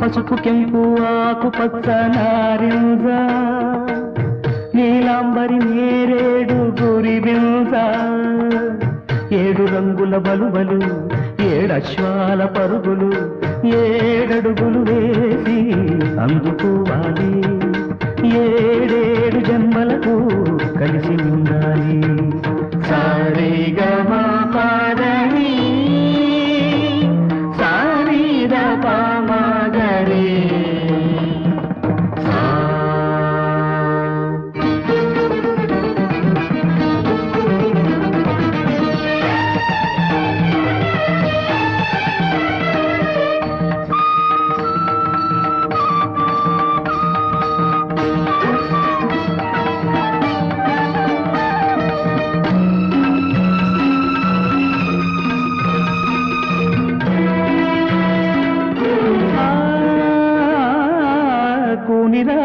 పసుపు కెంపు ఆకుపచ్చ నారింజ నీలాంబరి నేరేడు గురిబింజ ఏడు రంగుల బలుబలు ఏడశ్వాల పరుగులు ఏడడుగులు వేసి అందుకోవాలి ఏడేడు జన్మలకు కలిసి ఉండాలి సారేగమా పాదని సారీద పామగరే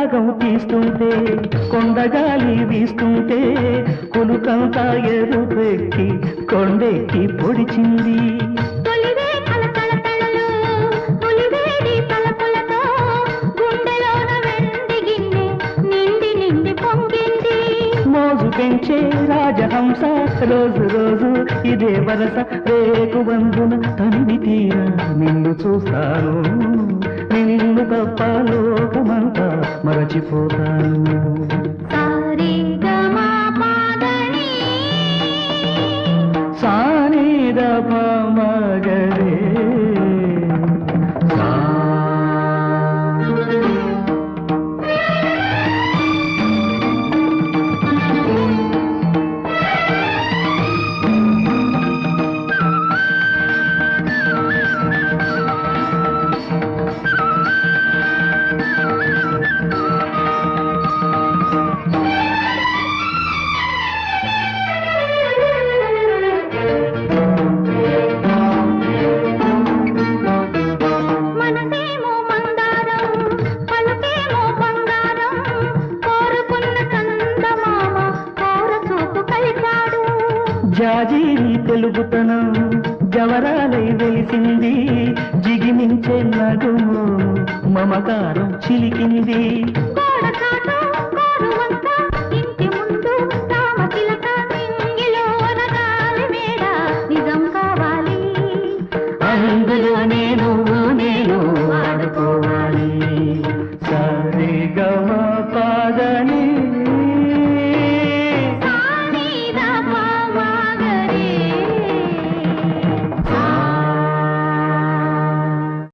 రాగం తీస్తుంటే కొండగాలి వీస్తుంటే కొలుకంతా ఎరుపెక్కి కొండెక్కి పొడిచింది మోజు పెంచే రాజహంస రోజు రోజు ఇదే వరస రేకు బంధున తనివి తీరా నిన్ను చూస్తాను నిన్ను తప్ప లోకమంతా మరచిపోతాను సానిద మగరే జాజీరి తెలుగుతనం జవరాలై వెలిసింది జిగిమించే నడుము మమకారం చిలికింది అందులో నేను